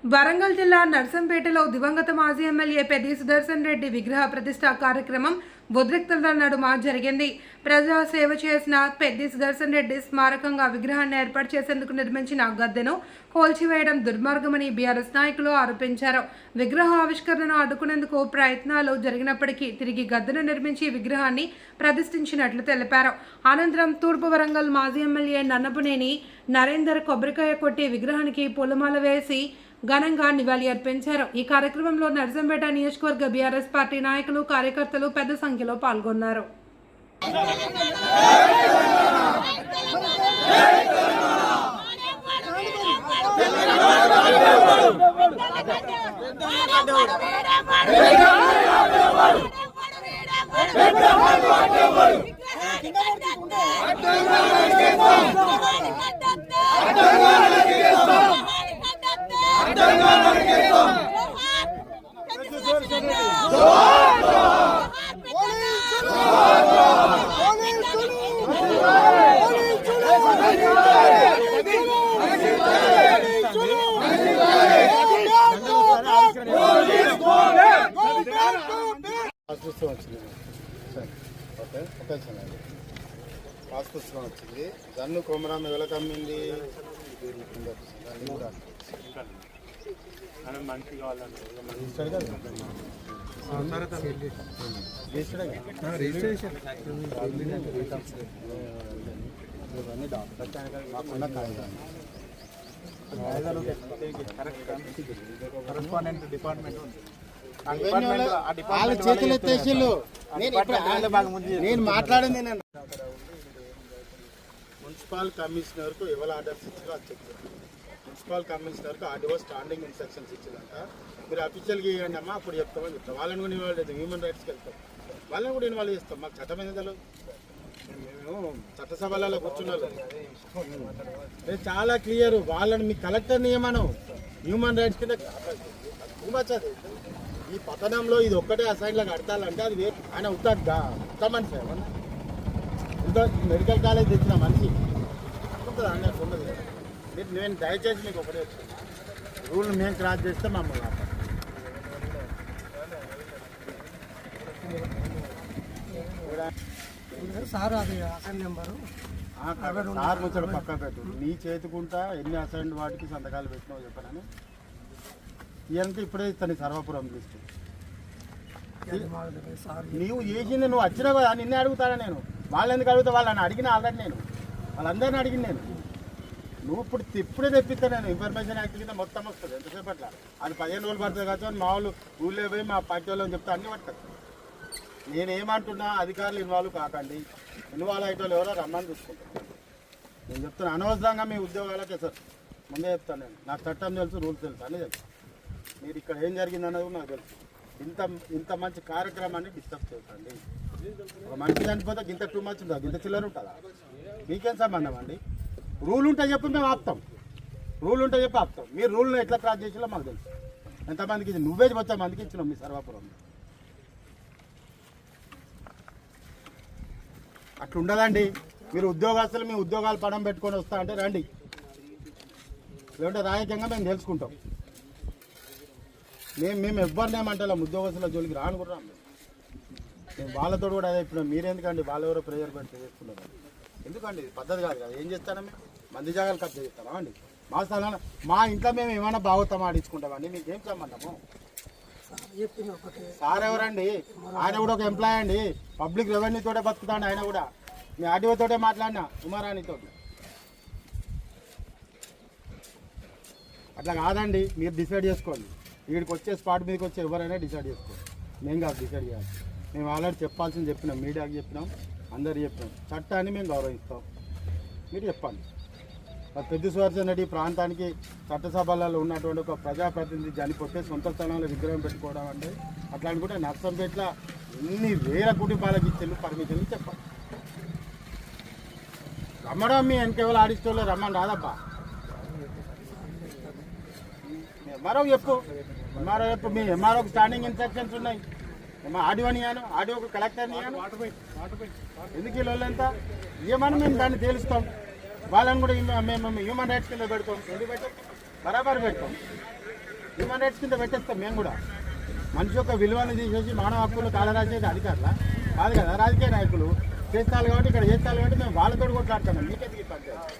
వరంగల్ జిల్లా నర్సంపేటలో దివంగత మాజీ ఎమ్మెల్యే పెద్ది సుదర్శన్ రెడ్డి విగ్రహ ప్రతిష్ఠ కార్యక్రమం ఉద్రిక్తతల నడుమ జరిగింది. ప్రజా సేవ చేసిన పెద్ది సుదర్శన్ రెడ్డి స్మారకంగా విగ్రహాన్ని ఏర్పాటు చేసేందుకు నిర్మించిన గద్దెను కూల్చివేయడం దుర్మార్గమని బీఆర్ఎస్ నాయకులు ఆరోపించారు. విగ్రహ ఆవిష్కరణను అడ్డుకునేందుకు ప్రయత్నాలు జరిగినప్పటికీ తిరిగి గద్దెను నిర్మించి విగ్రహాన్ని ప్రతిష్ఠించినట్లు తెలిపారు. అనంతరం తూర్పు వరంగల్ మాజీ ఎమ్మెల్యే నన్నపునేని నరేందర్ కొబ్బరికాయ కొట్టి విగ్రహానికి పూలమాల వేసి ఘనంగా నివాళి అర్పించారు. ఈ కార్యక్రమంలో నర్సంపేట నియోజకవర్గ బీఆర్ఎస్ పార్టీ నాయకులు, కార్యకర్తలు పెద్ద సంఖ్యలో పాల్గొన్నారు. పుస్తకం వచ్చింది. జన్ను కొమరం ఎవరికి అమ్మింది? వాళ్ళ చేతులు ఎత్తేసిళ్ళు. నేను మాట్లాడింది మున్సిపల్ కమిషనర్కు ఎవరు ఆర్డర్స్ ఇచ్చారో అది చెప్తారు. మున్సిపల్ కమిషనర్కు ఆర్డీఓ స్టాండింగ్ ఇన్స్ట్రక్షన్స్ ఇచ్చిందంట. మీరు అఫీషియల్గా ఇవ్వండి అమ్మా, అప్పుడు చెప్తామని చెప్తాం. వాళ్ళని కూడా ఇన్వాల్వ్ చేస్తాం, హ్యూమన్ రైట్స్కి వెళ్తాం, వాళ్ళని కూడా ఇన్వాల్వ్ చేస్తాం. మాకు చట్టం ఏం తెలియదు. మేము చట్టసభలలో కూర్చున్నారు. చాలా క్లియర్. వాళ్ళని మీ కలెక్టర్ నియమనం హ్యూమన్ రైట్స్ కింద అది. ఈ పట్టణంలో ఇది ఒక్కటే అసైన్లో కడతాలంటే అది ఆయన ఉత్త మనిషి ఇంత మెడికల్ కాలేజ్ తెచ్చిన మనిషి ఉంటుంది అన్నట్టు ఉండదు. నేను దయచేసి మీకు ఒకటే చెప్తాను, రూల్ మేము క్రాస్ చేస్తే మమ్మల్ని సార్ అది అసైన్ నెంబరు సార్ ముచ్చట పక్క పెట్టు. నీ చేతుకుంటా ఎన్ని అసైన్ వాటికి సంతకాలు పెట్టినావు చెప్పనని ఇదంతా ఇప్పుడే ఇస్తాను. సర్వపురం లిస్టు నీవు చేసింది నువ్వు వచ్చినా కదా, నిన్నే అడుగుతాడా నేను. వాళ్ళు ఎందుకు అడుగుతా? వాళ్ళని అడిగిన ఆల్రెడీ నేను, వాళ్ళందరినీ అడిగిన నేను. నువ్వు ఇప్పుడే తెప్పిస్తా నేను. ఇన్ఫర్మేషన్ యాక్ట్ కింద మొత్తం వస్తుంది ఎంతసేపు అట్లా. అది 15 రోజులు పడుతుంది కదా. మా వాళ్ళు ఊళ్ళో పోయి మా పార్టీ వాళ్ళని చెప్తా అన్నీ పడుతుంది. నేనేమంటున్నా, అధికారులు ఇన్వాల్వ్ కాకండి. ఇన్వాల్వ్ అయ్యే వాళ్ళు ఎవరో రమ్మని చూసుకుంటాను. నేను చెప్తాను, అనవసరంగా మీ ఉద్యోగాలకే సార్ ముందే చెప్తాను నేను. నాకు చట్టం తెలుసు, రూల్స్ తెలుసు, అన్నీ తెలుసు. మీరు ఇక్కడ ఏం జరిగిందన్నది కూడా నాకు తెలుసు. ఇంత మంచి కార్యక్రమాన్ని డిస్టర్బ్ చేయకండి. ఒక మనిషి చనిపోతే గింత 2 months ఉంటుందా? గింత చిల్లర ఉంటుందా? మీకేం సంబంధం అండి? రూల్ ఉంటే చెప్పి మేము ఆపుతాం. రూల్ ఉంటే చెప్పి ఆపుతాం. మీరు రూల్ను ఎట్లా క్రాస్ చేసిలో మాకు తెలుసు. ఎంతమందికి ఇది నువ్వే వచ్చే మందికి ఇచ్చినాం మీ సర్వాపురంలో. అట్లా ఉండదండి. మీరు ఉద్యోగస్తులు మీ ఉద్యోగాలు పడం పెట్టుకొని వస్తా అంటే రండి, లేదంటే రాజకీయంగా మేము తెలుసుకుంటాం. మేము ఎవరినేమంటాం ఉద్యోగస్తుల జోలికి రాను కూడా రాము. మేము వాళ్ళతో కూడా అదే ఇప్పుడు మీరెందుకండి వాళ్ళెవరో ప్రేయర్ పెట్టి చేసుకున్నారు? ఎందుకండి ఇది పద్ధతి కాదు కదా. ఏం చేస్తారా మేము? మంది జాగాలు ఖర్చు చేస్తారా అండి? మా స్థానాలు మా ఇంట్లో మేము ఏమైనా భాగవతం ఆడించుకుంటామండి. మీకేం సంబంధము? సార్ ఎవరండి? ఆయన కూడా ఒక ఎంప్లాయ్ అండి. పబ్లిక్ రెవెన్యూ తోటే బతుకుతాండి ఆయన కూడా. మీ ఆర్డీఓ తోటే మాట్లాడినా, ఉమారాణితో. అట్లా కాదండి. మీరు డిసైడ్ చేసుకోండి. వీడికి వచ్చే స్పాట్ మీదకి వచ్చే ఎవరైనా డిసైడ్ చేసుకోండి. మేము కాదు డిసైడ్ చేయాలి. మేము ఆల్రెడీ చెప్పాల్సింది చెప్పినాం, మీడియాకి చెప్పినాం, అందరు చెప్పినాం. చట్టాన్ని మేము గౌరవిస్తాం. మీరు చెప్పండి. పెద్ది సుదర్శన్ రెడ్డి ప్రాంతానికి చట్టసభలలో ఉన్నటువంటి ఒక ప్రజాప్రతినిధి చనిపోతే సొంత స్థలంలో విగ్రహం పెట్టుకోవడం అంటే అట్లా అనుకుంటే నర్సంపేటలో ఎన్ని వేల కుటుంబాలకు ఇచ్చేళ్ళు పర్మిషన్లు చెప్పండి. రమ్మడం మీ వెనకెవరు ఆడిస్టోళ్ళు రమ్మని రాదబ్బా. ఎంఆర్ఓ చెప్పు, ఎంఆర్ఓ చెప్పు. మీ ఎంఆర్ఓకి స్టాండింగ్ ఇన్స్ట్రక్షన్స్ ఉన్నాయి. ఆడియోని ఇవ్వను, ఆడియోకి కలెక్టర్ని ఇవ్వను. ఎందుకు ఈ లోళ్ళంతా ఏమని మేము దాన్ని తేలుస్తాం. వాళ్ళని కూడా మేము హ్యూమన్ రైట్స్ కింద పెడతాం. ఎందుకు పెట్టాం? బరాబర్ పెడతాం. హ్యూమన్ రైట్స్ కింద పెట్టేస్తాం మేము కూడా. మనిషి యొక్క విలువను తీసేసి మానవ హక్కులు కాలరాసేది అధికారులా కాదు కదా. రాజకీయ నాయకులు చేస్తారు కాబట్టి ఇక్కడ చేస్తారు కాబట్టి మేము వాళ్ళతో కొట్లాడుతున్నాం. మీకెందుకు ఈ పంచాయతీ?